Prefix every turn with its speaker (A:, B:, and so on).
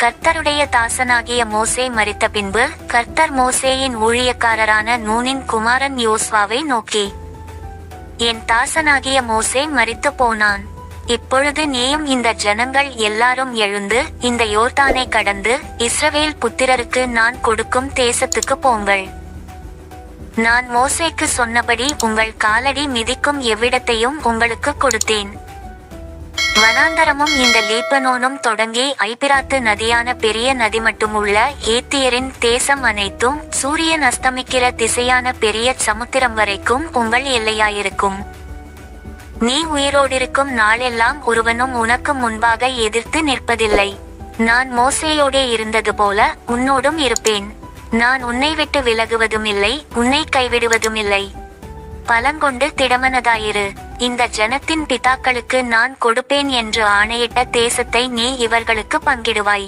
A: கர்த்தருடைய தாசனாகிய மோசே மரித்த பின்பு கர்த்தர் மோசேயின் ஊழியக்காரரான நூனின் குமாரன் யோசுவாவை நோக்கி, என் தாசனாகிய மோசே மரித்து போனான். இப்பொழுது நீயும் இந்த ஜனங்கள் எல்லாரும் எழுந்து இந்த யோர்தானை கடந்து இஸ்ரவேல் புத்திரருக்கு நான் கொடுக்கும் தேசத்துக்கு போங்கள். நான் மோசேக்கு சொன்னபடி உங்கள் காலடி மிதிக்கும் எவ்விடத்தையும் உங்களுக்கு கொடுத்தேன். வனாந்தரமும் இந்த லீபனோனும் தொடங்கி ஐபிராத்து நதியான பெரிய நதி மட்டும் உள்ள ஏத்தியரின் தேசம் அனைத்தும் சூரியன் அஸ்தமிக்கிற திசையான பெரிய சமுத்திரம் வரைக்கும் உங்கள் எல்லையாயிருக்கும். நீ உயிரோடிருக்கும் நாளெல்லாம் ஒருவனும் உனக்கு முன்பாக எதிர்த்து நிற்பதில்லை. நான் மோசேயோடே இருந்தது போல உன்னோடும் இருப்பேன். நான் உன்னை விட்டு விலகுவதுமில்லை, உன்னை கைவிடுவதுமில்லை. பலங்கொண்டு திடமனதாயிரு. இந்த ஜனத்தின் பிதாக்களுக்கு நான் கொடுப்பேன் என்று ஆணையிட்ட தேசத்தை நீ இவர்களுக்கு பங்கிடுவாய்.